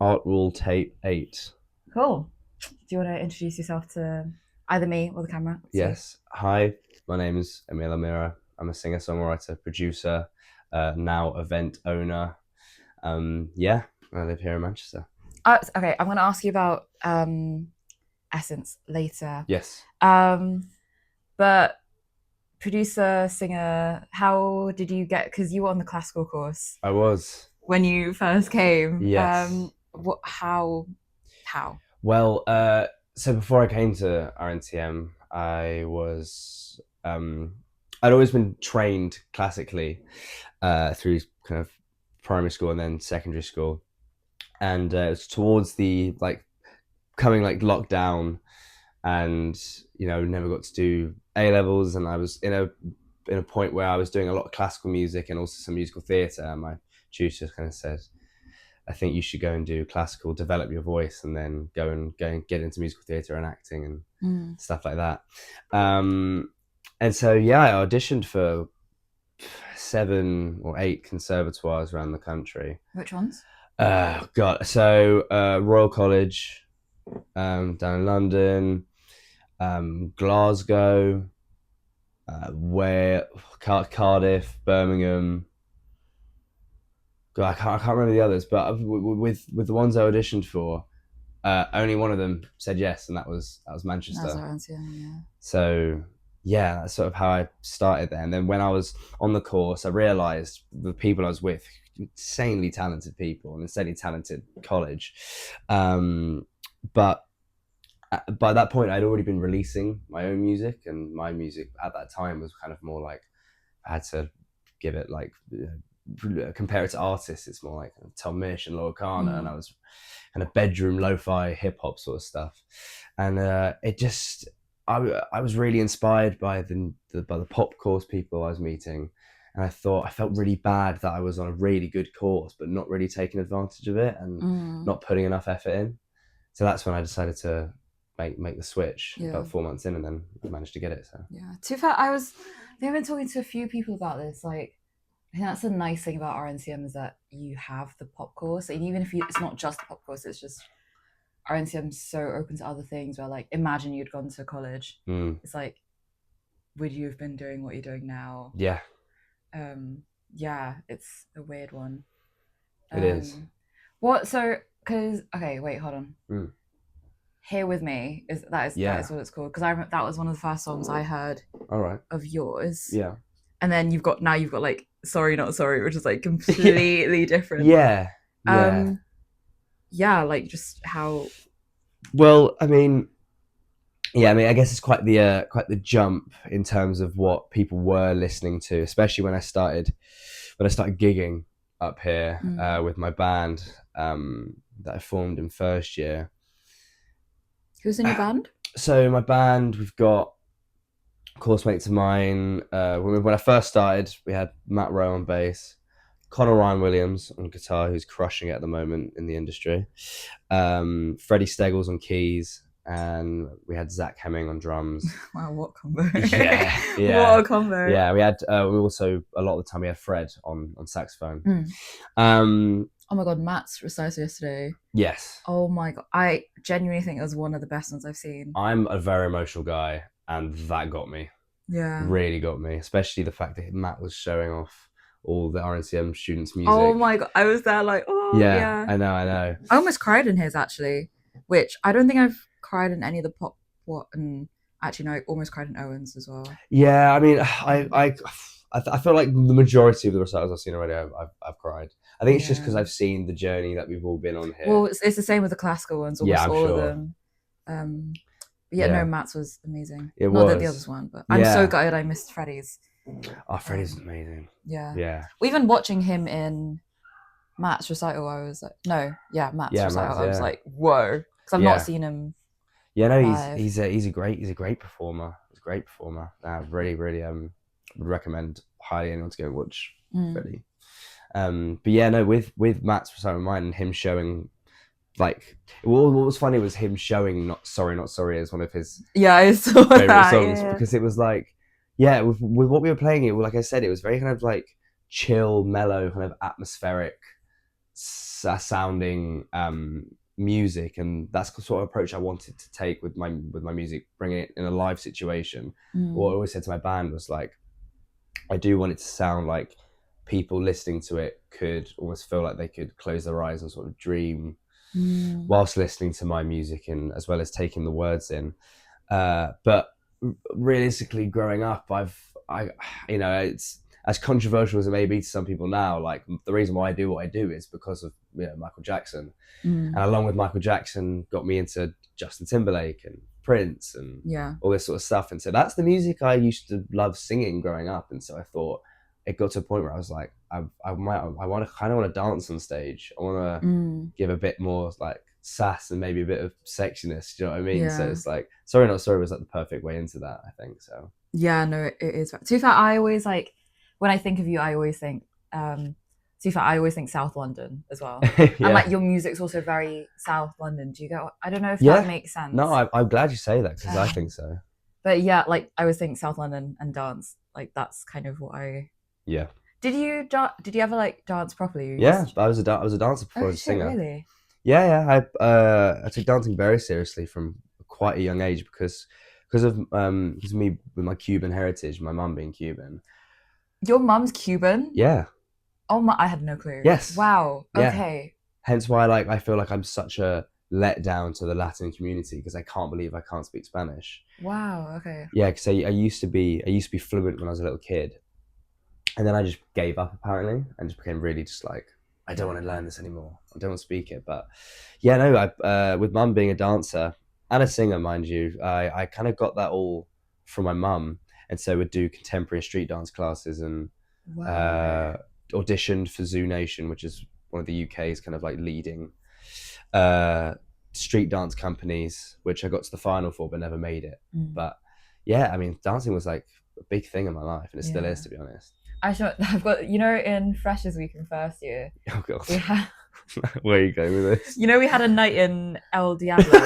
Art Rule Tape 8. Cool. Do you want to introduce yourself to either me or the camera? Let's see. Yes. Hi, my name is Emile Almira. I'm a singer, songwriter, producer, now event owner. Yeah, I live here in Manchester. Okay, I'm going to ask you about Essence later. Yes, Um, but producer, singer, how did you get? Because you were on the classical course I was. when you first came. Yes. What? How? Well, so before I came to RNTM, I was. I'd always been trained classically through kind of primary school and then secondary school, and it was towards the coming lockdown, and never got to do A levels, and I was in a point where I was doing a lot of classical music and also some musical theatre. And my tutor kind of said, I think you should go and do classical, develop your voice, and then go and get into musical theatre and acting and stuff like that. And so yeah, I auditioned for 7 or 8 conservatoires around the country. Which ones? God, so Royal College, down in London, Glasgow, where Cardiff, Birmingham. God, I can't remember the others, but with the ones I auditioned for, only one of them said yes, and that was That's Manchester. around, yeah. So yeah, that's sort of how I started there. And then when I was on the course, I realised the people I was with, insanely talented people, an insanely talented college. But by that point, I'd already been releasing my own music, and my music at that time was kind of more like I had to give it compare it to artists. It's more like Tom Misch and Laura Kana, and I was kind of bedroom lo-fi hip hop sort of stuff, and it just I was really inspired by the pop course people I was meeting, and I felt really bad that I was on a really good course but not really taking advantage of it and not putting enough effort in. So that's when I decided to make the switch Yeah. about 4 months in, and then I managed to get it. So Yeah. To be fair, I've been talking to a few people about this. Like, I think that's the nice thing about RNCM is that you have the pop course, and even if it's not just the pop course, it's just RNCM's so open to other things. Where, like, imagine you'd gone to college. It's like, would you have been doing what you're doing now? yeah, Yeah, it's a weird one. it is. What? So, because okay, wait, hold on. Mm. Here with me that Yeah. is what it's called, because I remember that was one of the first songs I heard All right. of yours. Yeah. And then you've got like Sorry Not Sorry, which is like completely different. Yeah. Yeah. Yeah, like just how. Well, I mean, yeah, I mean, I guess it's quite the jump in terms of what people were listening to, especially when I started gigging up here with my band that I formed in first year. Who's in your band? So my band, we've got course mates of mine. When I first started, we had Matt Rowe on bass, Connor Ryan Williams on guitar, who's crushing it at the moment in the industry, Freddie Steggles on keys, and we had Zach Hemming on drums. Wow, what combo! Yeah, what a combo! Yeah, we also a lot of the time we had Fred on saxophone. Oh my god, Matt's recital yesterday. Yes. Oh my god, I genuinely think it was one of the best ones I've seen. I'm a very emotional guy, and that got me. Yeah. Really got me, especially the fact that Matt was showing off all the RNCM students' music. Oh my god, I was there like, oh yeah. I know. I almost cried in his actually, which I don't think I've cried in any of the pop and actually no, I almost cried in Owen's as well. Yeah, I mean, I feel like the majority of the recitals I've seen already, I've cried. I think it's just because I've seen the journey that we've all been on here. Well, it's the same with the classical ones. Almost all of them. No, Matt's was amazing. Not that the others weren't, but I'm so gutted I missed Freddie's. Oh, Freddie's amazing. Yeah. Even watching him in Matt's recital, I was like, Matt's recital. I was like, whoa, because I've not seen him. Yeah, no, he's a great performer. He's a great performer. I really would recommend highly anyone to go watch Freddie. But yeah, no, with Matt's recital in mind and him showing, like, what was funny was him showing Not Sorry as one of his I saw favorite songs, because it was like, with what we were playing, it, like I said, it was very kind of like chill, mellow, kind of atmospheric sounding music, and that's the sort of approach I wanted to take with my music, bringing it in a live situation. What I always said to my band was like, I do want it to sound like people listening to it could almost feel like they could close their eyes and sort of dream whilst listening to my music, and as well as taking the words in. But realistically, growing up, I, you know, it's as controversial as it may be to some people now. Like, the reason why I do what I do is because of, you know, Michael Jackson, and along with Michael Jackson, got me into Justin Timberlake and Prince and Yeah. all this sort of stuff. And so that's the music I used to love singing growing up. And so I thought it got to a point where I was like, I want to kind of want to dance on stage. I want to give a bit more like sass and maybe a bit of sexiness. Do you know what I mean? So Yeah. it's like Sorry Not Sorry was like the perfect way into that, I think. So Yeah, no, it is. To be fair, I always like when I think of you, I always think to be fair, I always think South London as well. And yeah, like your music's also very South London. Do you get I don't know if that yeah. makes sense. No, I'm glad you say that, because I think so. But yeah, like I always think South London and dance. Like that's kind of what I Yeah, did you ever like dance properly? yeah. I was a dancer before I Oh was a shit, singer. really? Yeah, yeah. I took dancing very seriously from quite a young age, because of me with my Cuban heritage, my mum being Cuban. Your mum's Cuban? Yeah. Oh my, I had no clue. Yes. Wow. Yeah. Okay. Hence why, like, I feel like I'm such a letdown to the Latin community, because I can't believe I can't speak Spanish. Wow. Okay. Yeah, because I used to be fluent when I was a little kid, and then I just gave up apparently, and just became really just like, I don't want to learn this anymore. I don't want to speak it. But yeah, no, with mum being a dancer and a singer, mind you, I kind of got that all from my mum, and so would do contemporary street dance classes, and Wow. auditioned for Zoo Nation, which is one of the UK's kind of like leading uh, street dance companies, which I got to the final for but never made it. But yeah, I mean, dancing was like a big thing in my life, and it still is, to be honest. I've got, you know, in Freshers Week in first year, Oh god, we had, where are you going with this? you know, we had a night in El Diablo.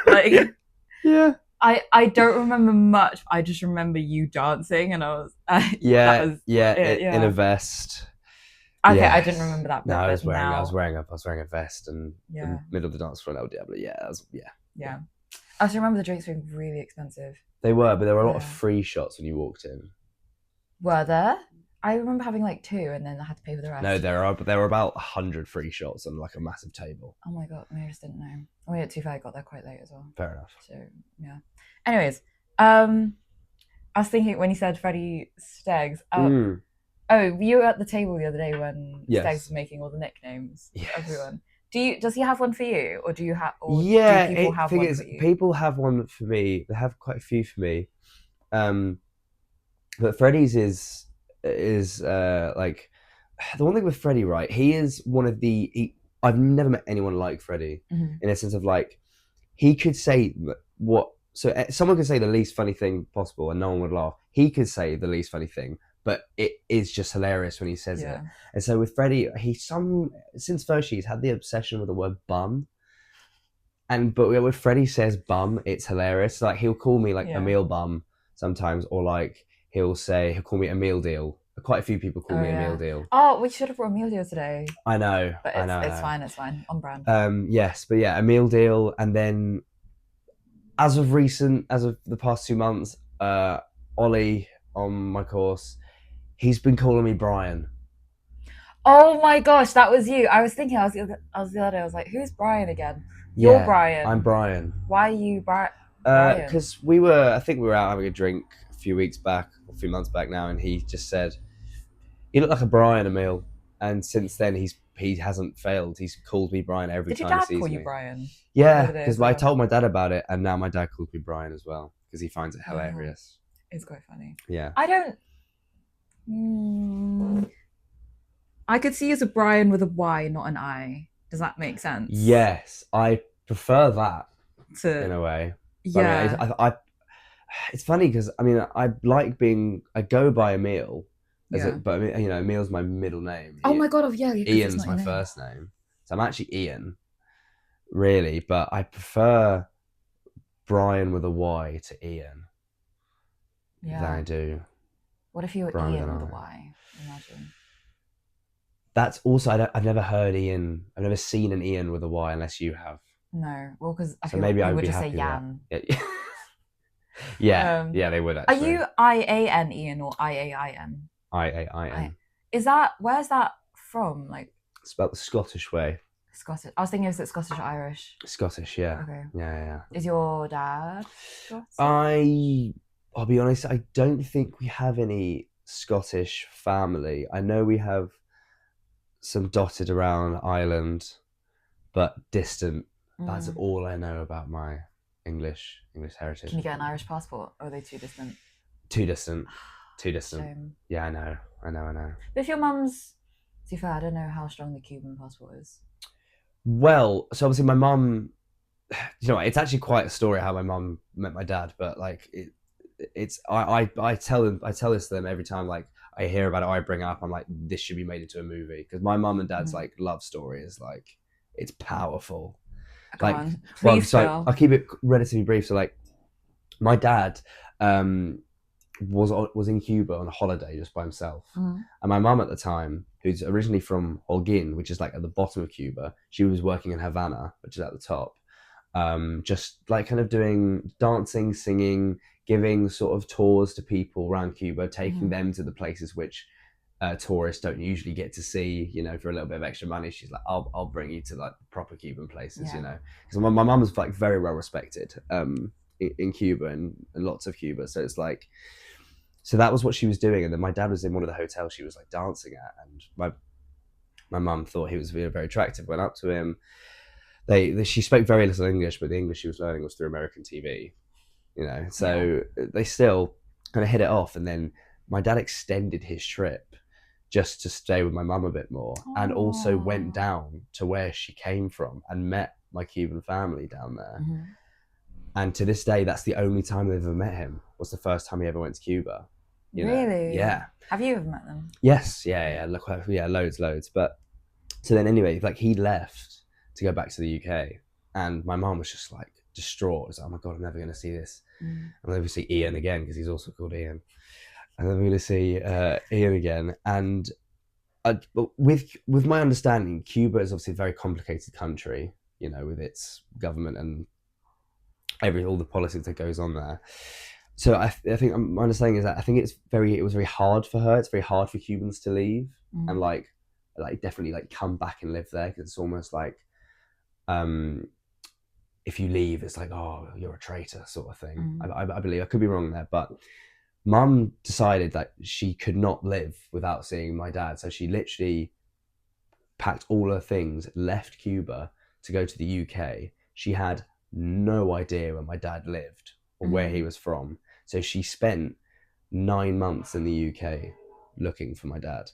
Like, Yeah, I don't remember much. I just remember you dancing, and I was yeah, that was yeah, it, in a vest. Okay, Yeah. I didn't remember that bit. No, I But was wearing now, I was wearing a vest, and in the middle of the dance floor, El Diablo. Yeah, that was, yeah. yeah. I just remember the drinks being really expensive. They were, but there were a lot of free shots when you walked in. Were there? I remember having like 2, and then I had to pay for the rest. No, there were about 100 free shots on like a massive table. Oh my god, maybe I just didn't know. Oh yeah, too fair, I got there quite late as well. Fair enough. So yeah. Anyways, I was thinking when you said Freddie Steggs. Oh, you were at the table the other day when Steggs was making all the nicknames for everyone. Does he have one for you, or do you have? Or yeah, do people have one for you? People have one for me. They have quite a few for me. But Freddie's is like, the one thing with Freddie, right? He is one of I've never met anyone like Freddie, in a sense of like, he could say what. So someone could say the least funny thing possible and no one would laugh. He could say the least funny thing, but it is just hilarious when he says it. And so with Freddie, since first year, he's had the obsession with the word bum. But when Freddie says bum, it's hilarious. Like, he'll call me like Emile Bum sometimes, or like he'll call me Emile Deal. Quite a few people call me Emile Deal. Oh, we should have brought Emile Deal today. I know, but it's fine. It's fine, on brand. Yes, but yeah, Emile Deal, and then as of the past 2 months, Ollie on my course, he's been calling me Brian. Oh my gosh, that was you. I was thinking, I was the other day, I was like, who's Brian again? You're Brian. I'm Brian. Why are you Brian? Because I think we were out having a drink a few months back now, and he just said, "You look like a Brian, Emile." And since then, he hasn't failed. He's called me Brian every time he sees me. Did your dad call you Brian? Yeah, because I told my dad about it, and now my dad calls me Brian as well, because he finds it hilarious. It's quite funny. Yeah. I don't... I could see you as a Brian with a Y, not an I. Does that make sense? Yes, I prefer that in a way. Yeah. But I it's funny because I go by Emile, but Emile's my middle name. Oh my god! Ian's my first name, so I'm actually Ian, really. But I prefer Brian with a Y to Ian than I do. What if you were Brian Ian with a Y? Imagine. That's also I've never heard Ian. I've never seen an Ian with a Y unless you have. No, well, because I So feel maybe I they would would be just say happy with that. Yan. Yeah, yeah, Um, yeah. They would are actually. you IAN Ian or IAIN? IAIN. Is that where's that from? Like Spelled the Scottish way. Scottish. I was thinking, is it Scottish or Irish? Scottish, yeah, Okay. yeah. Is your dad Scottish? I'll be honest. I don't think we have any Scottish family. I know we have some dotted around Ireland, but distant. That's Mm. all I know about my English heritage. Can you get an Irish passport, or are they too distant? Too distant. Too distant. Shame. Yeah, I know. But if your mum's, to be fair, I don't know how strong the Cuban passport is. Well, so obviously my mum, it's actually quite a story how my mum met my dad, but like I tell this to them every time like I hear about it, I bring it up. I'm like, this should be made into a movie because my mum and dad's like love story is like it's powerful. Come Like, on, well, please so spell. I'll keep it relatively brief. So like, my dad was in Cuba on a holiday just by himself, and my mum at the time, who's originally from Holguin, which is like at the bottom of Cuba, she was working in Havana, which is at the top, just like kind of doing dancing, singing, giving sort of tours to people around Cuba, taking them to the places which tourists don't usually get to see, for a little bit of extra money. She's like, I'll bring you to like proper Cuban places, because my mum was like very well respected in Cuba and lots of Cuba. So it's like, so that was what she was doing. And then my dad was in one of the hotels she was like dancing at. And my mum thought he was very, very attractive, went up to him. She spoke very little English, but the English she was learning was through American TV, so they still kind of hit it off. And then my dad extended his trip just to stay with my mum a bit more. Aww. And also went down to where she came from and met my Cuban family down there. And to this day, that's the only time they've ever met him. Was the first time he ever went to Cuba. Really? Yeah. Have you ever met them? Yes. Yeah. Loads. But so then anyway, like he left to go back to the UK, and my mum was just like distraught. It was like, oh my God, I'm never going to see this. I'm never see Ian again because he's also called Ian. And then we're going to see Ian again. And but with my understanding, Cuba is obviously a very complicated country, with its government and all the politics that goes on there. So I think my understanding is that I think it was very hard for her. It's very hard for Cubans to leave and like definitely like come back and live there, because it's almost like if you leave, it's like, oh, you're a traitor sort of thing. I believe, I could be wrong there, but Mum decided that she could not live without seeing my dad. So she literally packed all her things, left Cuba to go to the UK. She had no idea where my dad lived or where he was from. So she spent 9 months in the UK looking for my dad.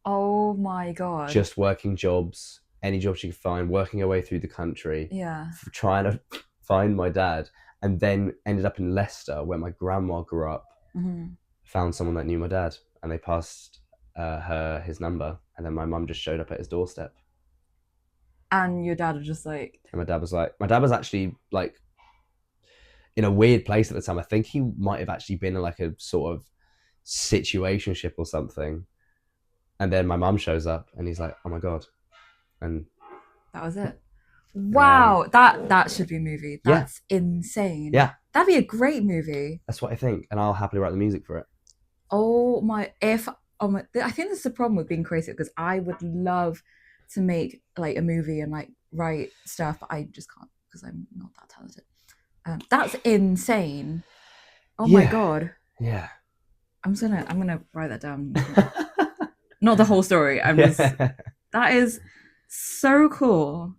Oh my God. Just working jobs, any job she could find, working her way through the country. Yeah. Trying to find my dad, and then ended up in Leicester where my grandma grew up. Found someone that knew my dad, and they passed her his number, and then my mum just showed up at his doorstep. And your dad was just like... And my dad was actually like in a weird place at the time. I think he might have actually been in like a sort of situationship or something. And then my mum shows up and he's like, oh my God. And that was it. Wow, that should be a movie. That's insane. Yeah. That'd be a great movie. That's what I think. And I'll happily write the music for it. I think this is the problem with being creative, because I would love to make like a movie and like write stuff, but I just can't because I'm not that talented. That's insane. Oh my God. Yeah. I'm gonna write that down. Not the whole story. That is so cool.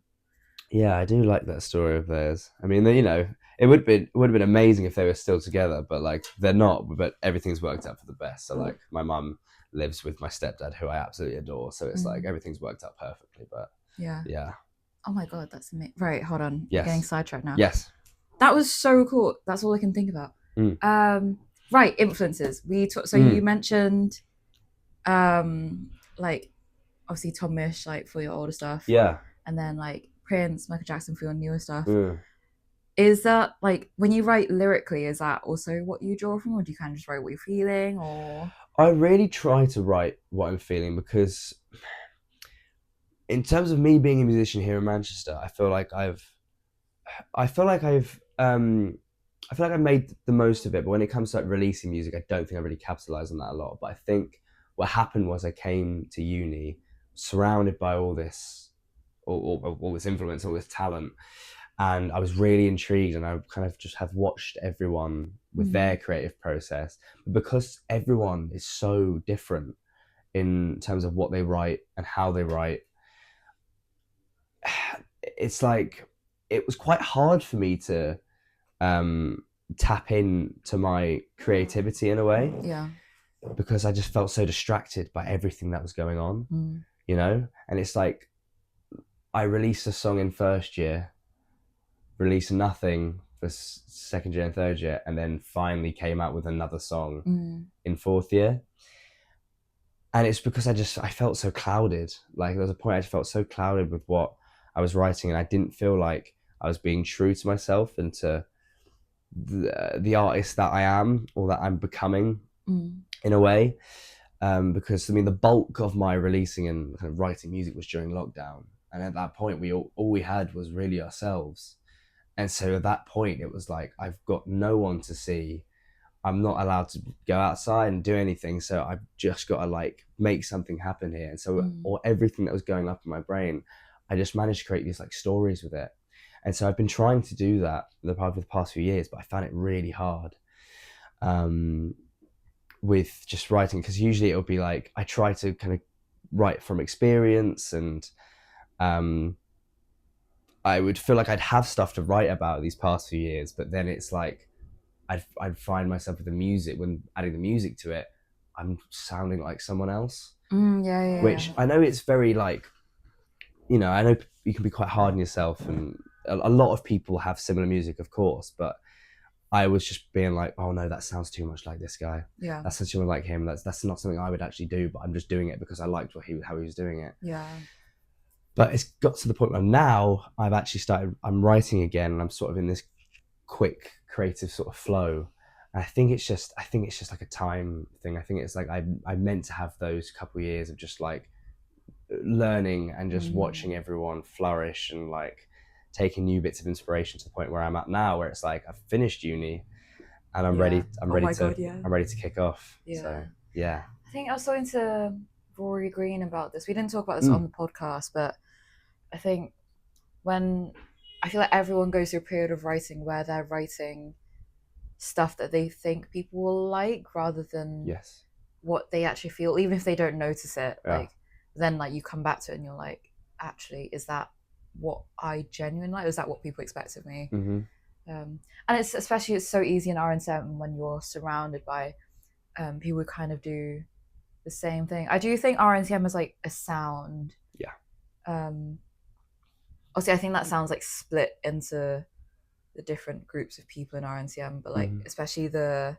Yeah, I do like that story of theirs. I mean, it would have been amazing if they were still together, but like they're not. But everything's worked out for the best. So like my mum lives with my stepdad, who I absolutely adore. So it's like everything's worked out perfectly. But yeah. Oh my God, that's amazing. Right, hold on. Yes. Getting sidetracked now. Yes. That was so cool. That's all I can think about. Right, influences. So you mentioned, like obviously Tom Misch, like for your older stuff. Yeah. And then like Prince, Michael Jackson for your newer stuff. Is that like when you write lyrically, is that also what you draw from, or do you kind of just write what you're feeling? Or I really try to write what I'm feeling, because in terms of me being a musician here in Manchester, I feel like I've I feel like I've made the most of it. But when it comes to like releasing music, I don't think I really capitalized on that a lot. But I think what happened was I came to uni surrounded by all this influence, all this talent, and I was really intrigued, and I kind of just have watched everyone with their creative process. But because everyone is so different in terms of what they write and how they write, it's like it was quite hard for me to um, tap in to my creativity in a way, Yeah. because I just felt so distracted by everything that was going on, you know. And it's like I released a song in first year, released nothing for second year and third year, and then finally came out with another song in fourth year. And it's because I felt so clouded. Like there was a point I just felt so clouded with what I was writing, and I didn't feel like I was being true to myself and to the artist that I am or that I'm becoming in a way. Because I mean, the bulk of my releasing and kind of writing music was during lockdown, and at that point, all we had was really ourselves. And so at that point, it was like I've got no one to see. I'm not allowed to go outside and do anything, so I've just got to like make something happen here. And so, or everything that was going up in my brain, I just managed to create these like stories with it. And so I've been trying to do that for the past few years, but I found it really hard with just writing, because usually it'll be like I try to kind of write from experience, and I would feel like I'd have stuff to write about these past few years, but then it's like I'd find myself with the music, when adding the music to it, I'm sounding like someone else. Which I know it's very like, you know, I know you can be quite hard on yourself, and a lot of people have similar music, of course, but I was just being like, oh no, that sounds too much like this guy. Yeah. That sounds too much like him. That's not something I would actually do, but I'm just doing it because I liked how he was doing it. Yeah. But it's got to the point where now I'm writing again, and I'm sort of in this quick creative sort of flow. And I think it's just like a time thing. I think it's like I meant to have those couple of years of just like learning and just watching everyone flourish and like taking new bits of inspiration, to the point where I'm at now, where it's like I've finished uni and I'm ready I'm ready to kick off. So yeah. I think I was talking to Rory Green about this. We didn't talk about this on the podcast, but I think when I feel like everyone goes through a period of writing where they're writing stuff that they think people will like, rather than what they actually feel, even if they don't notice it. Like then like you come back to it and you're like, actually, is that what I genuinely like? Is that what people expect of me? And it's so easy in RN7 when you're surrounded by people who kind of do the same thing. I do think RNCM is like a sound. Obviously, I think that sounds like split into the different groups of people in RNCM, but like especially the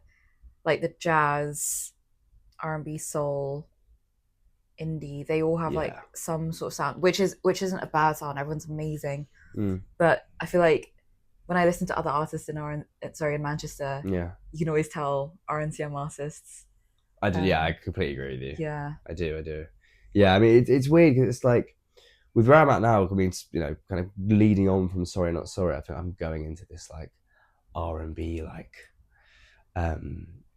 jazz, R&B, soul, indie, they all have like some sort of sound, which isn't a bad sound. Everyone's amazing, but I feel like when I listen to other artists in Manchester, you can always tell RNCM artists. I do. I completely agree with you. Yeah, I do. Yeah, I mean it's weird, because it's like with where I'm at now, I mean, you know, kind of leading on from Sorry Not Sorry, I think I'm going into this like R&B, like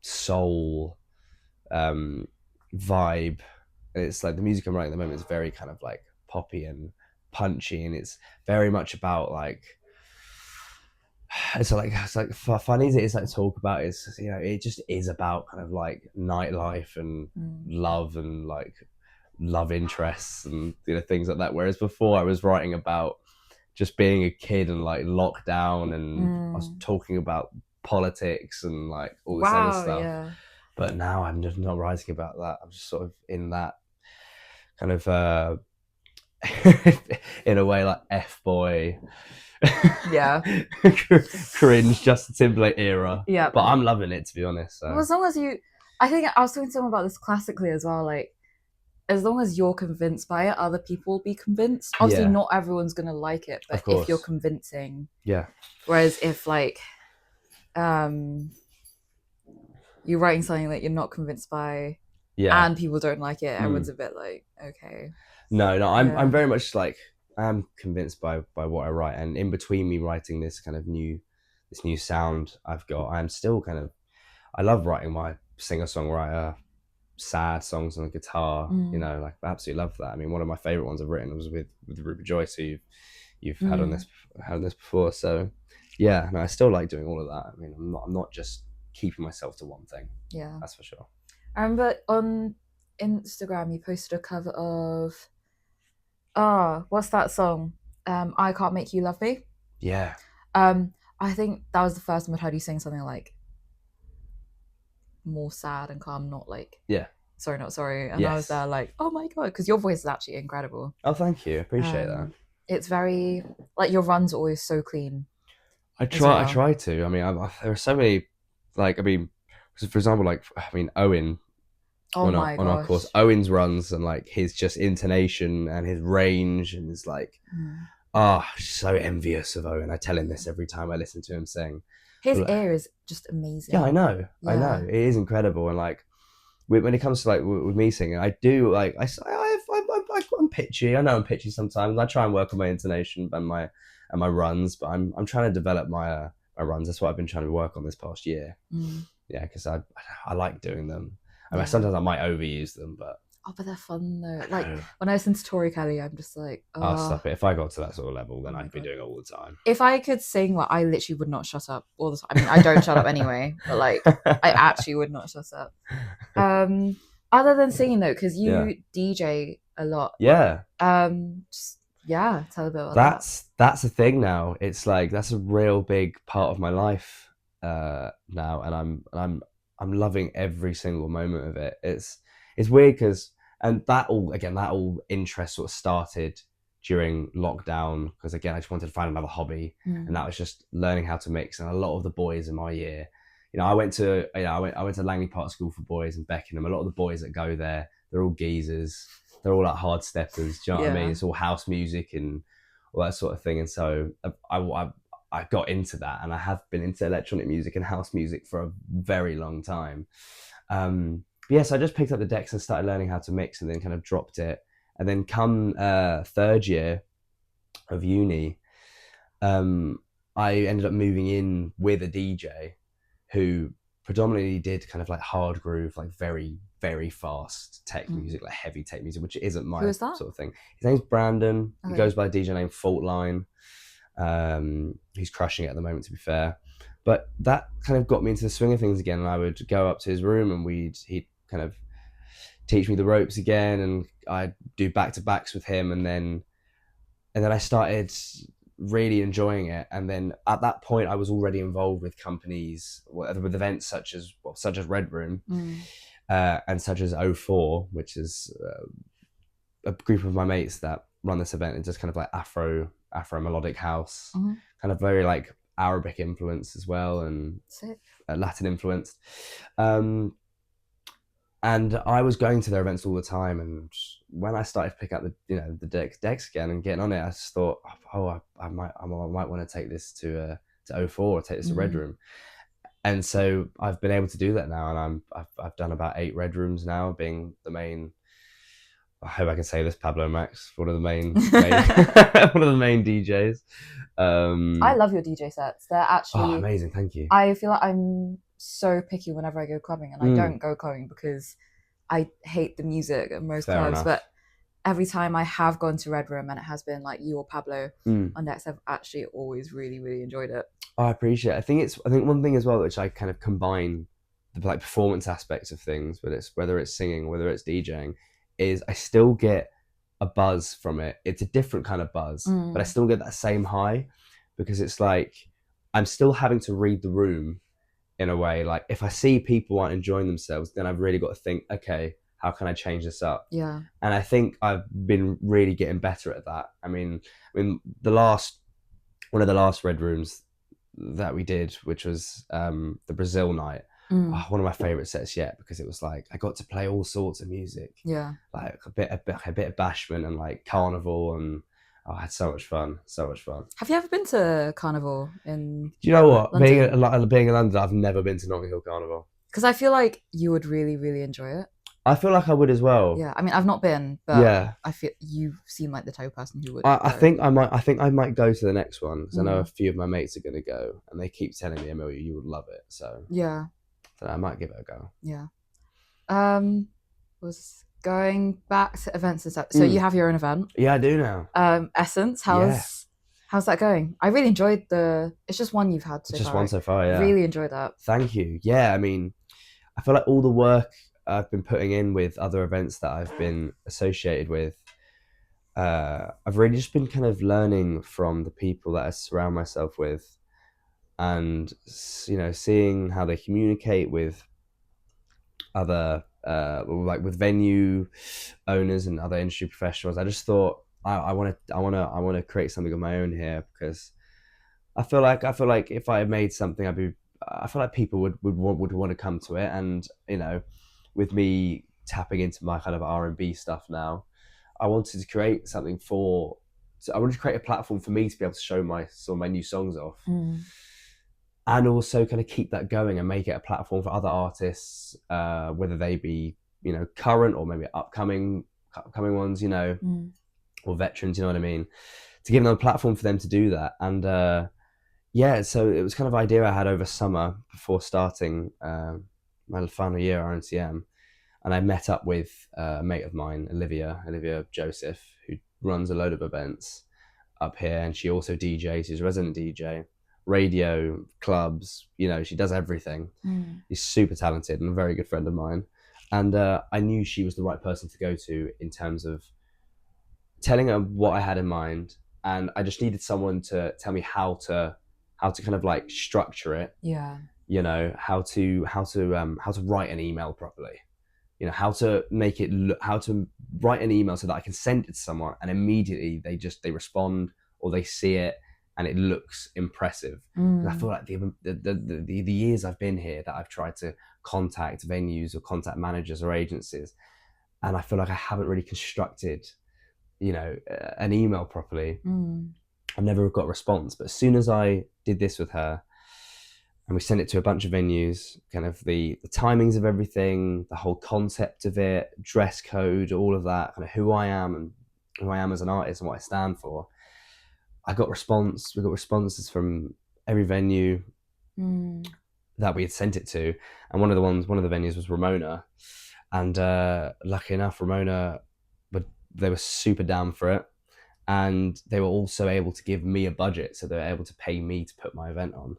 soul vibe. And it's like the music I'm writing at the moment is very kind of like poppy and punchy, and it's very much about like it's like funny as it is like to talk about, is, you know, it just is about kind of like nightlife and love and like love interests and, you know, things like that. Whereas before I was writing about just being a kid and like lockdown, and I was talking about politics and like all this other stuff. But now I'm just not writing about that. I'm just sort of in that kind of in a way like F-boy cringe Justin Timberlake era. But I'm loving it, to be honest. So. Well, as long as I think I was talking to someone about this classically as well, like as long as you're convinced by it, other people will be convinced. Obviously not everyone's gonna like it, but if you're convincing, whereas if like you're writing something that you're not convinced by, Yeah. and people don't like it, everyone's Mm. a bit like, okay. No, I'm Yeah. very much like I'm convinced by what I write, and in between me writing this kind of new sound I've got, I'm still kind of I love writing my singer songwriter sad songs on the guitar. You Mm, know, like I absolutely love that. I mean, one of my favorite ones I've written was with Ruby Joyce, who you've mm, had on this before. So yeah, no, I still like doing all of that. I mean, I'm not just keeping myself to one thing. yeah. That's for sure. I remember on Instagram you posted a cover of what's that song? I Can't Make You Love Me. Yeah, I think that was the first time I'd heard you sing something like more sad and calm, not like yeah, sorry, not sorry. And I was yes. there like, oh my god, because your voice is actually incredible. Oh, thank you. Appreciate that. It's very like your runs are always so clean as I well. try to. I mean, there are so many. Like, I mean, for example, like I mean, Owen Oh my on our course, gosh. Owen's runs and like his just intonation and his range and his like, Mm. so envious of Owen. I tell him this every time I listen to him sing. His But ear is just yeah, amazing. I know, Yeah. it is incredible. And like when it comes to like with me singing, I do like I'm pitchy. I know I'm pitchy sometimes. I try and work on my intonation and my runs, but I'm trying to develop my runs. That's what I've been trying to work on this past year. Mm. Yeah, because I like doing them. I mean, Yeah. sometimes I might overuse them, but Oh, but they're fun though. I Like know. when I listen to Tori Kelly, I'm just like, I'll oh, stop it. If I got to that sort of level, oh then my I'd be god. doing it all the time. If I could sing, well, I literally would not shut up all the time. I mean, I don't shut up anyway, but like, I actually would not shut up. Um, Other than singing though, because Yeah, you DJ a lot. yeah. Just, yeah, tell a bit about that. That's a thing now. It's like that's a real big part of my life now, and I'm loving every single moment of it. It's weird because and that all interest sort of started during lockdown because again I just wanted to find another hobby, and Mm. that was just learning how to mix. And a lot of the boys in my year, I went to Langley Park School for Boys in Beckenham. A lot of the boys that go there, they're all geezers. They're all like hard steppers. Do you know what I mean? Yeah. It's all house music and all that sort of thing. And so I got into that, and I have been into electronic music and house music for a very long time. But yes, I just picked up the decks and started learning how to mix, and then kind of dropped it. And then come third year of uni, um, I ended up moving in with a DJ who predominantly did kind of like hard groove, like very fast tech Mm. music, like heavy tech music, which isn't Who my is that? sort of thing. His name's Brandon. He Okay. goes by a DJ named Faultline. He's crushing it at the moment, to be fair. But that kind of got me into the swing of things again. And I would go up to his room and he'd kind of teach me the ropes again, and I'd do back to backs with him, and then I started really enjoying it. And then at that point, I was already involved with companies, with events such as Red Room, Mm. and such as O4, which is a group of my mates that run this event. It's just kind of like Afro melodic house, Mm-hmm. kind of very like Arabic influence as well, and Sick. Latin influenced. Um, and I was going to their events all the time. And when I started to pick up the decks again and getting on it, I just thought, oh, I might want to take this to O4 or take this to Red Mm. Room. And so I've been able to do that now, and I've done about 8 Red Rooms now, being the main. I hope I can say this, Pablo Max, one of the one of the main DJs. I love your DJ sets. They're Oh, actually, amazing! Thank you. I feel like I'm so picky whenever I go clubbing, and I Mm, don't go clubbing because I hate the music at most fair clubs. But enough. every time I have gone to Red Room and it has been like you or Pablo Mm. on decks, I've actually always really, really enjoyed it. I appreciate it. I think one thing as well, which I kind of combine the like performance aspects of things, but it's whether it's singing, whether it's DJing, is I still get a buzz from it. It's a different kind of buzz, but I Mm. still get that same high because it's like I'm still having to read the room in a way. Like if I see people aren't enjoying themselves, then I've really got to think, okay, how can I change this up? Yeah. And I think I've been really getting better at that. The last one of the last Red Rooms that we did, which was the Brazil night. Mm. Oh, one of my favorite sets yet because it was like I got to play all sorts of music, Yeah. like a bit of bashment and like carnival, and I had so much fun, so much fun. Have you ever been to Carnival in Do you know what? London? Being in London, I've never been to Notting Hill Carnival. Because I feel like you would really, really enjoy it. I feel like I would as well. Yeah, I mean, I've not been, but Yeah. I feel you seem like the type of person who would I go. think I might. I think I might go to the next one because I know a Mm. few of my mates are going to go, and they keep telling me, "Emil, you would love it." Yeah, So I might give it a go. yeah. Was going back to events and stuff. So you Mm. have your own event, Yeah, I do now. Essence. Yeah, How's that going? I really enjoyed the. It's just one you've had so just far, one right? so far. Yeah, Really enjoyed that. thank you. Yeah, I mean, I feel like all the work I've been putting in with other events that I've been associated with, I've really just been kind of learning from the people that I surround myself with, and seeing how they communicate with other like with venue owners and other industry professionals. I just thought I want to create something of my own here because I feel like if I made something, I feel like people would want to come to it, and with me tapping into my kind of R&B stuff now, I wanted to create something for. So I wanted to create a platform for me to be able to show my new songs off, Mm. and also kind of keep that going and make it a platform for other artists, whether they be current or maybe upcoming ones, Mm. or veterans. You know what I mean? To give them a platform for them to do that, and yeah, so it was kind of an idea I had over summer before starting my final year at RNCM, and I met up with a mate of mine, Olivia Joseph, who runs a load of events up here, and she also DJs. She's a resident DJ, radio, clubs. She does everything. Mm. She's super talented and a very good friend of mine. And I knew she was the right person to go to in terms of telling her what I had in mind, and I just needed someone to tell me how to kind of like structure it. Yeah. How to write an email properly. How to make it look, how to write an email so that I can send it to someone and immediately they respond or they see it and it looks impressive. And I Mm. feel like the years I've been here that I've tried to contact venues or contact managers or agencies, and I feel like I haven't really constructed an email properly. Mm. I've never got a response, but as soon as I did this with her and we sent it to a bunch of venues, kind of the timings of everything, the whole concept of it, dress code, all of that, kind of who I am and who I am as an artist and what I stand for. We got responses from every venue Mm. that we had sent it to, and one of the venues was Ramona, and lucky enough, Ramona, but they were super down for it, and they were also able to give me a budget, so they were able to pay me to put my event on.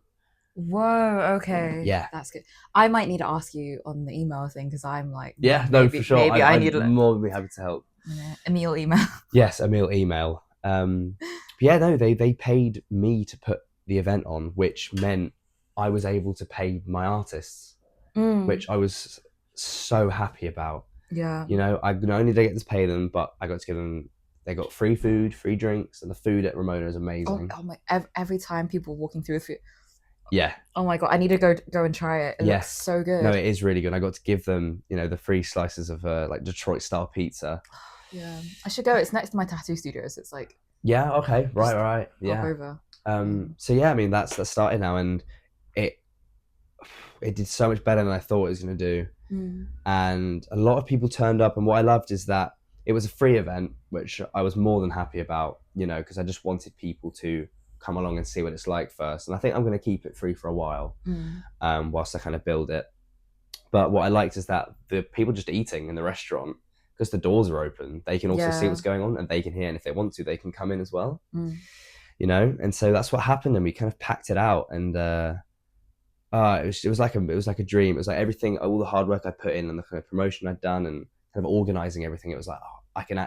Whoa, okay. Yeah, That's good. I might need to ask you on the email thing because I'm like, yeah, no, for maybe sure. maybe I I'd need a more than be happy to help. Emile email. Yes, Emile email. But yeah, no, they paid me to put the event on, which meant I was able to pay my artists, Mm. which I was so happy about. Yeah. I not only did I get to pay them, but I got to give them. They got free food, free drinks, and the food at Ramona is Oh, amazing. oh my! Every time people walking through the food, Yeah, oh my god! I need to go and try it. It looks yes, so no, good. it is really good. I got to give them, the free slices of like Detroit style pizza. Yeah, I should go. It's next to my tattoo studio, so it's like Yeah. Okay. just Right. pop Yeah. over. So yeah, I mean that's started now, and it it did so much better than I thought it was going to do. Mm. And a lot of people turned up, and what I loved is that it was a free event, which I was more than happy about, because I just wanted people to come along and see what it's like first. And I think I'm going to keep it free for a while, Mm. whilst I kind of build it. But what I liked is that the people just eating in the restaurant, because the doors are open, they can also see Yeah. what's going on and they can hear, and if they want to, they can come in as well. Mm. And so that's what happened, and we kind of packed it out, and it was like a dream. It was like everything, all the hard work I put in and the kind of promotion I'd done and kind of organizing everything. It was like, oh, I can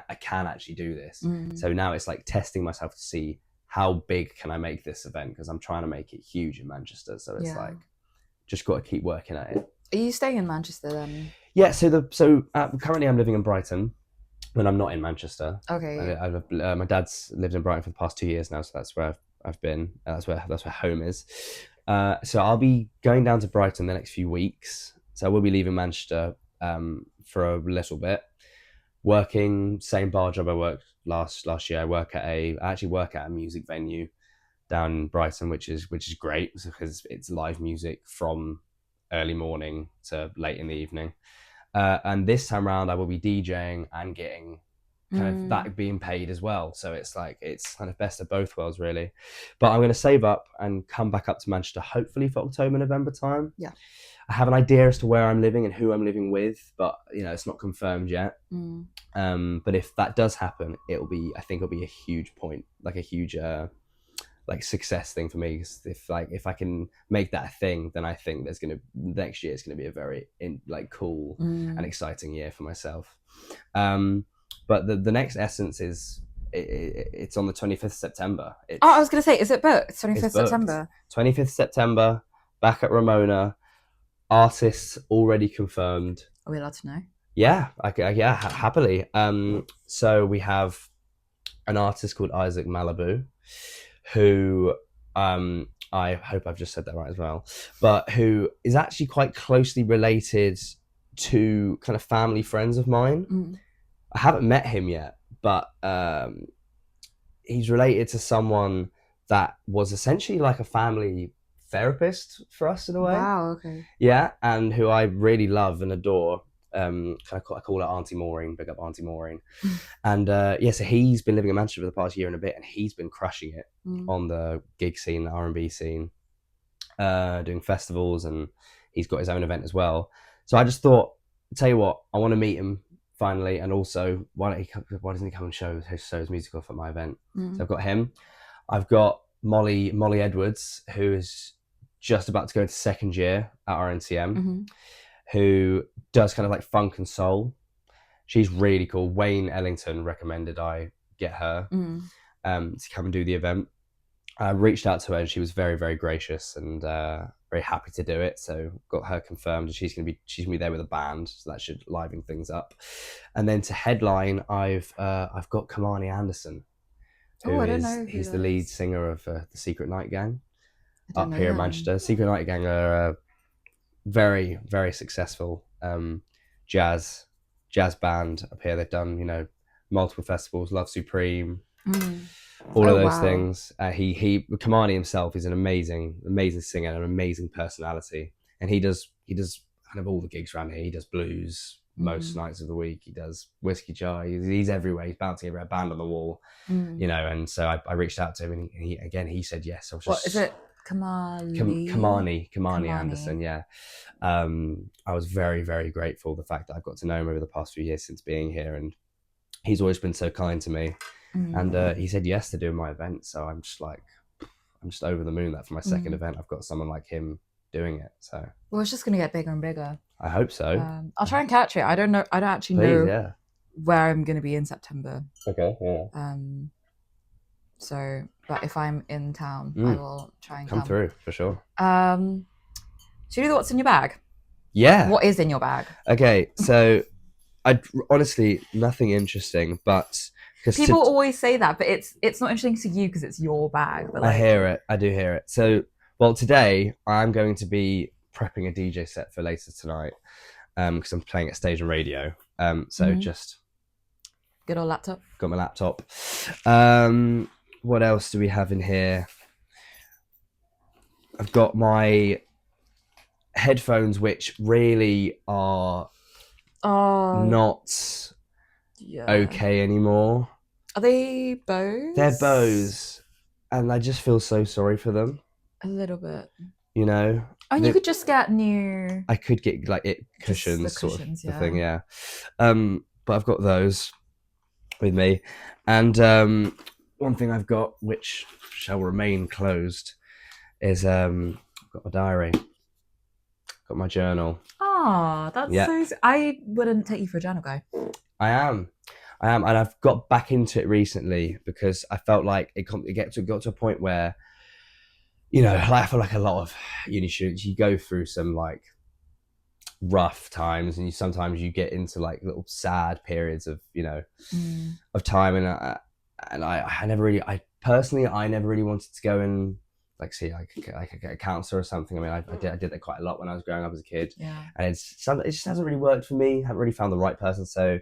actually do this. Mm. So now it's like testing myself to see how big can I make this event, because I'm trying to make it huge in Manchester. So it's like just got to keep working at it. Are you staying in Manchester then? Yeah. So currently I'm living in Brighton when I'm not in Manchester. Okay. My dad's lived in Brighton for the past 2 years now, so that's where I've been. That's where home is. So I'll be going down to Brighton the next few weeks. So I will be leaving Manchester for a little bit. Working same bar job I worked last year. I actually work at a music venue down in Brighton, which is great because it's live music from early morning to late in the evening. And this time around, I will be DJing and getting kind of that being paid as well. So it's like it's kind of best of both worlds, really. But I'm going to save up and come back up to Manchester, hopefully for October, November time. Yeah. I have an idea as to where I'm living and who I'm living with, but it's not confirmed yet. But if that does happen, I think it'll be a huge point, like a huge like success thing for me. If I can make that a thing, then I think next year is gonna be a very cool and exciting year for myself. But the next Essence is it's on the 25th September. I was gonna say, is it booked? It's 25th booked. September. 25th September, back at Ramona. Artists already confirmed. Are we allowed to know? Yeah, happily. So we have an artist called Isaac Malibu, who I hope I've just said that right as well, but who is actually quite closely related to kind of family friends of mine. I haven't met him yet, but he's related to someone that was essentially like a family therapist for us in a way. Wow, okay. Yeah, and who I really love and adore. I call her Auntie Maureen, big up Auntie Maureen. And so he's been living in Manchester for the past year and a bit, and he's been crushing it on the gig scene, the R&B scene, doing festivals, and he's got his own event as well. So I just thought, tell you what, I want to meet him finally, and also why doesn't he come and show his music off at my event? So I've got him. I've got Molly Edwards, who is just about to go into second year at RNCM, who does kind of like funk and soul. She's really cool. Wayne Ellington recommended I get her to come and do the event. I reached out to her and she was very, very gracious and very happy to do it. So got her confirmed, and she's gonna be there with a band, so that should liven things up. And then to headline, I've got Kamani Anderson, he's the lead singer of the Secret Night Gang up here in Manchester. Secret Night Gang are a very, very successful jazz band up here. They've done multiple festivals, Love Supreme, all of those things. Kamani himself is an amazing singer, an amazing personality, and he does kind of all the gigs around here. He does blues most nights of the week. He does whiskey jar. He's everywhere. He's bouncing everywhere, band on the wall, And so I reached out to him, and he said yes. What is it? Kamani Anderson, yeah. I was very, very grateful the fact that I've got to know him over the past few years since being here, and he's always been so kind to me. And he said yes to doing my event, so I'm just over the moon that for my second event I've got someone like him doing it. So it's just gonna get bigger and bigger. I hope so. I'll try and catch it. I don't actually know where I'm gonna be in September. Okay, yeah. So, but if I'm in town, I will try and come through for sure. Should we do what's in your bag? Yeah. What is in your bag? Okay, so I honestly nothing interesting, but people always say that, but it's not interesting to you because it's your bag. But I hear it. I do hear it. So, today I'm going to be prepping a DJ set for later tonight because I'm playing at Stage and Radio. Just good old laptop. Got my laptop. What else do we have in here? I've got my headphones, which really are not okay anymore. Are they Bose? They're Bose, and I just feel so sorry for them. A little bit. You could just get new. I could get like cushions, the sort cushions, of the thing, yeah. But I've got those with me, and one thing I've got which shall remain closed is I've got my diary, got my journal. Oh, that's so. I wouldn't take you for a journal guy. I am, and I've got back into it recently because I felt like it got to a point where, I feel like a lot of uni students, you go through some like rough times, and sometimes you get into like little sad periods of of time, and I never really, I never really wanted to go and like see like a counselor or something. I mean, I did that quite a lot when I was growing up as a kid, and it just hasn't really worked for me. Haven't really found the right person. So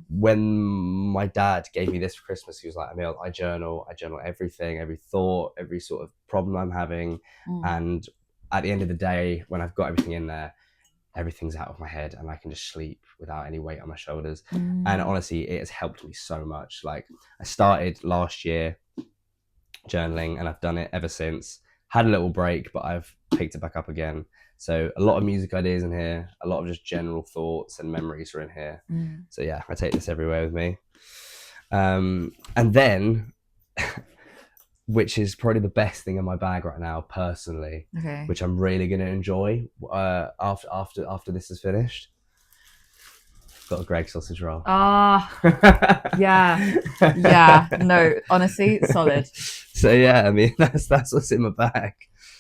when my dad gave me this for Christmas, he was like, Emile, I journal everything, every thought, every sort of problem I'm having, and at the end of the day, when I've got everything in there, everything's out of my head and I can just sleep without any weight on my shoulders. And Mm. honestly, it has helped me so much. Like, I started last year journaling and I've done it ever since. Had a little break, but I've picked it back up again. So a lot of music ideas in here, a lot of just general thoughts and memories are in here. Mm. So yeah, I take this everywhere with me. And then, which is probably the best thing in my bag right now, personally, Okay. which I'm really going to enjoy after this is finished. Got a Greg sausage roll. Yeah. Yeah. No, honestly, solid. So yeah, I mean that's what's in my bag.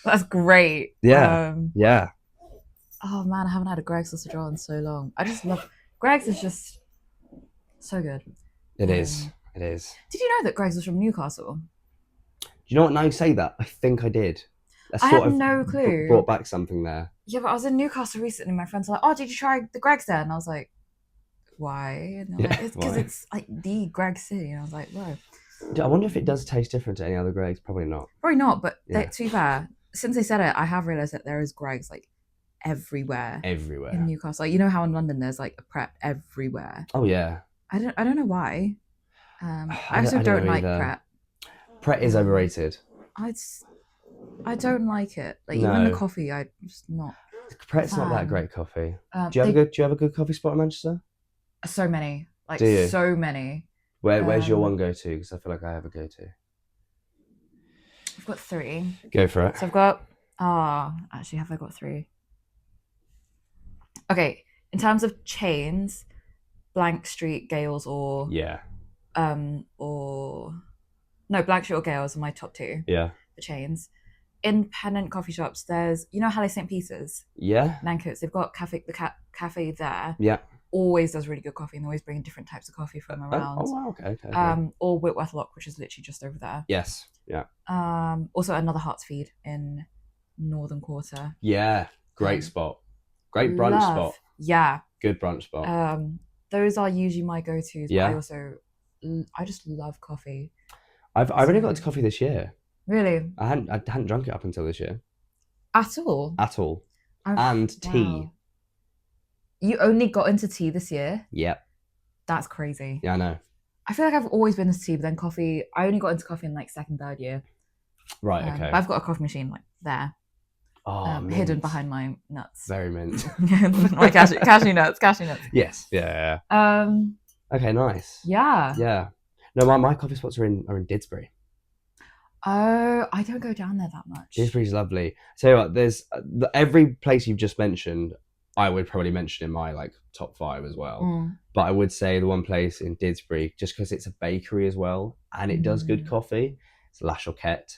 That's great. Yeah. Yeah. Oh man, I haven't had a Greg's sausage roll in so long. I just love Greg's is just so good. It is. It is. Did you know that Greg's was from Newcastle? Do you know what? Now you say that, I think I did. I had no clue. Brought back something there. Yeah, but I was in Newcastle recently. My friends were like, "Oh, did you try the Greg's there?" And I was like, "Why?" And Yeah, like, it's because why? it's like the Greg City. And I was like, "Whoa." I wonder if it does taste different to any other Gregs. Probably not. Probably not, but Yeah. to be fair, since they said it, I have realised that there is Greg's like everywhere in Everywhere. Newcastle. Like, you know how in London there's like a Pret everywhere. Oh yeah. I don't know why. I I also don't know like either. Pret. Pret is overrated. I don't like it. Like No. even the coffee, I just not. Pret's not that fan. great coffee. Um, Do you they- have a good coffee spot in Manchester? So many, like Do you? so many. Where's your one go to? Because I feel like I have a go to. I've got 3. Go for it. So I've got. Actually, have I got 3? Okay, in terms of chains, Blank Street, Gales, or Yeah. or no, Blank Street or Gales are my top 2 Yeah. for chains. Independent coffee shops, there's Halle St. Peter's, Yeah. Nancoats. They've got cafe there. Yeah. Always does really good coffee, and always bring different types of coffee from around. Oh wow. Okay. Or Whitworth Lock, which is literally just over there. Yes. Yeah. Also another Hearts Feed in Northern Quarter. Yeah. Great spot. Great brunch spot. Yeah. Good brunch spot. Those are usually my go-tos. Yeah. But I just love coffee. I've only got into coffee this year. Really? I hadn't drunk it up until this year. At all? At all. And tea. Wow. You only got into tea this year? Yep. That's crazy. Yeah, I know. I feel like I've always been into tea, but then coffee, I only got into coffee in like 2nd, 3rd year. Right, okay. But I've got a coffee machine like there. Hidden behind my nuts. Very mint. My cashew nuts. Yes. Yeah. Okay, nice. Yeah. Yeah. No, my coffee spots are in Didsbury. Oh, I don't go down there that much. Didsbury's lovely. Tell you what, there's every place you've just mentioned, I would probably mention in my like top 5 as well. But I would say the one place in Didsbury, just because it's a bakery as well and it does good coffee, it's La Choquette.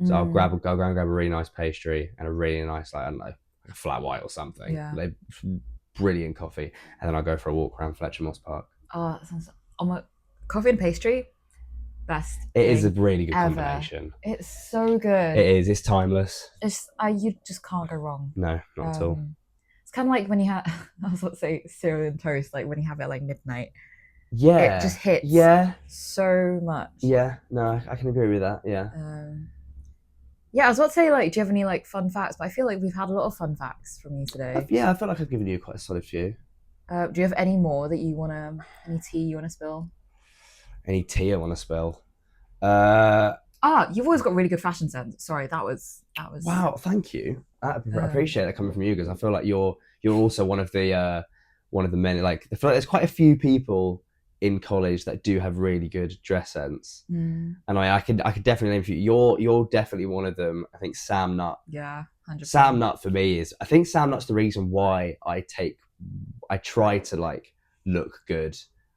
So I'll go and grab a really nice pastry and a really nice, like, I don't know, like a flat white or something. Yeah. They're brilliant coffee. And then I'll go for a walk around Fletcher Moss Park. Oh, that sounds coffee and pastry, best. It is a really good combination. It's so good. It is. It's timeless. You just can't go wrong. No, not at all. It's kind of like when you have, I was about to say cereal and toast, like when you have it at like midnight. Yeah. It just hits. Yeah. So much. Yeah. No, I can agree with that. Yeah. Yeah, I was about to say, like, do you have any like fun facts? But I feel like we've had a lot of fun facts from you today. Yeah, I feel like I've given you quite a solid few. Do you have any more that you any tea you wanna spill? Any tea I want to spill? You've always got really good fashion sense. Sorry, that was. Wow, thank you. I appreciate that coming from you because I feel like you're also one of the many. Like, I feel like there's quite a few people in college that do have really good dress sense, and I could definitely name a few. You're definitely one of them. I think Sam Nutt. Yeah, 100%. Sam Nutt for me is. I think Sam Nutt's the reason why I try to like look good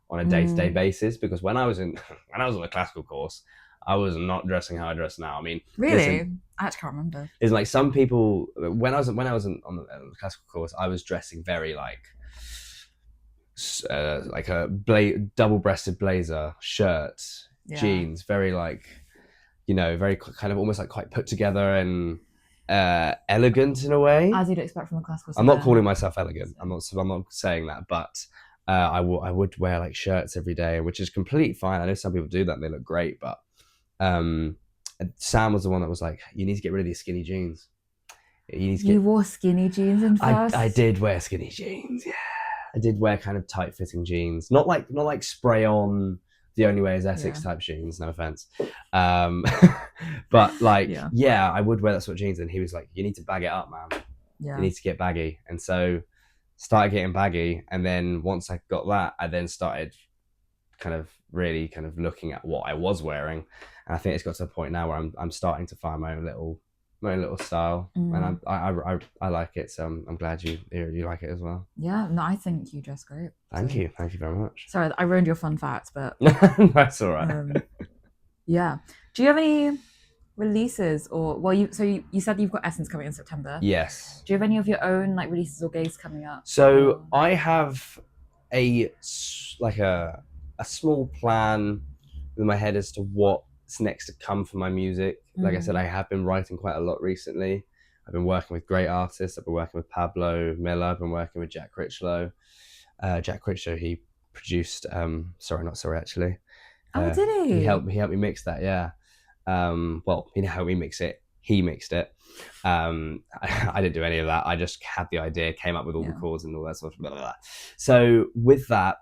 on a day-to-day basis, because when I was on a classical course, I was not dressing how I dress now. I mean, really, listen, I actually can't remember. It's like some people when I was on the classical course, I was dressing very like a double-breasted blazer, shirt, jeans, very like, very kind of almost like quite put together and elegant in a way. As you'd expect from a classical. I'm not calling myself elegant. I'm not saying that, but I would wear like shirts every day, which is completely fine. I know some people do that and they look great, but Sam was the one that was like, you need to get rid of these skinny jeans. You need to You get. wore skinny jeans in first. I did wear skinny jeans. Yeah, I did wear kind of tight fitting jeans. Not like spray on. The only way is Essex type jeans. No offense, but like yeah, I would wear that sort of jeans. And he was like, "You need to bag it up, man. You need to get baggy." And so started getting baggy, and then once I got that, I then started kind of really kind of looking at what I was wearing, and I think it's got to a point now where I'm starting to find my own little style, and I like it. So I'm glad you like it as well. Yeah, no, I think you dress great. Thank you very much. Sorry, I ruined your fun fact, but that's all right. Yeah. Do you have any releases or you said you've got Essence coming in September? Yes. Do you have any of your own like releases or gigs coming up? So I have a small plan in my head as to what's next to come for my music. Like I said, I have been writing quite a lot recently. I've been working with great artists. I've been working with Pablo Miller. I've been working with Jack Critchlow. Jack Critchlow, he produced Sorry Not Sorry, actually. Did he? He helped me mix that, yeah. Well, he didn't help me mix it. He mixed it. I didn't do any of that. I just had the idea, came up with all the chords and all that sort of blah, blah, blah. So with that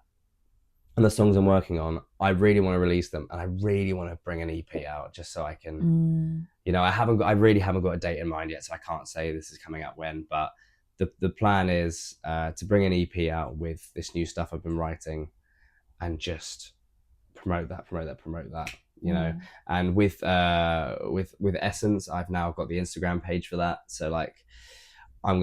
and the songs I'm working on, I really want to release them, and I really want to bring an EP out just so I can, I really haven't got a date in mind yet, so I can't say this is coming out when, but the plan is to bring an EP out with this new stuff I've been writing and just promote that, and with Essence, I've now got the Instagram page for that. So like I'm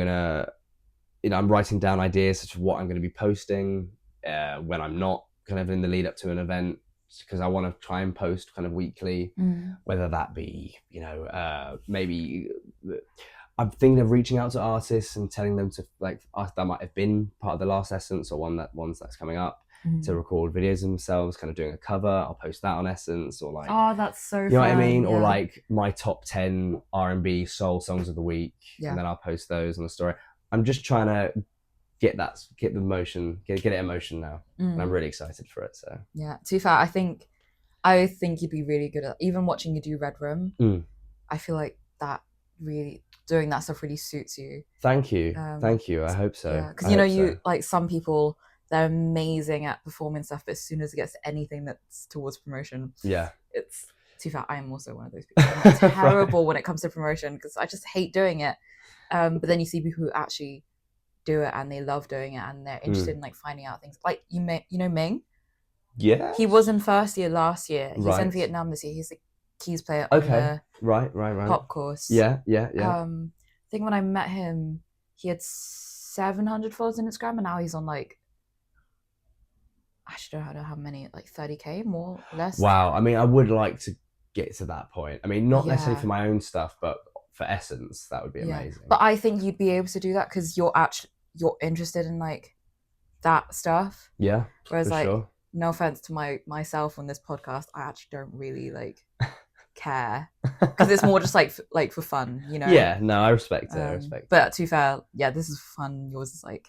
writing down ideas of what I'm going to be posting when I'm not kind of in the lead up to an event, because I want to try and post kind of weekly, whether that be, maybe I'm thinking of reaching out to artists and telling them to that might have been part of the last Essence or ones that's coming up, to record videos themselves, kind of doing a cover. I'll post that on Essence, or like, oh, that's so you know what I mean, or like my top 10 R&B soul songs of the week, and then I'll post those on the story. I'm just trying to get the emotion, get it emotion now, and I'm really excited for it. So yeah, to be fair, I think you'd be really good at, even watching you do Red Room. I feel like that really doing that stuff really suits you. Thank you. I hope so. Because like some people, they're amazing at performing stuff, but as soon as it gets to anything that's towards promotion, it's too far. I am also one of those people. I'm terrible when it comes to promotion, because I just hate doing it. But then you see people who actually do it and they love doing it, and they're interested in like finding out things. Like Ming. Yeah. He was in first year last year. He's in Vietnam this year. He's the keys player on the right pop course. Yeah. I think when I met him, he had 700 followers on Instagram, and now he's on like, I don't know how many, like 30k, more or less. Wow. I mean, I would like to get to that point. I mean, not necessarily for my own stuff, but for Essence, that would be amazing. But I think you'd be able to do that because you're interested in like that stuff. Yeah. Whereas like, no offense to myself on this podcast, I actually don't really like care, because it's more just like for fun, Yeah, no, I respect it. But to be fair, this is fun. Yours is like,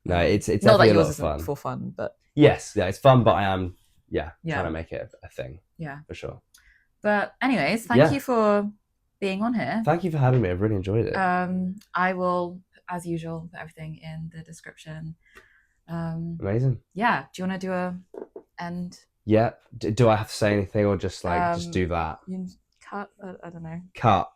no, it's not that definitely yours a lot of isn't fun. for fun, but yes, it's fun, but I am trying to make it a thing. Yeah, for sure. But anyways, thank you for being on here. Thank you for having me. I've really enjoyed it. I will, as usual, put everything in the description. Amazing. Yeah. Do you want to do a end? Yeah. Do I have to say anything, or just like just do that? You cut. I don't know. Cut.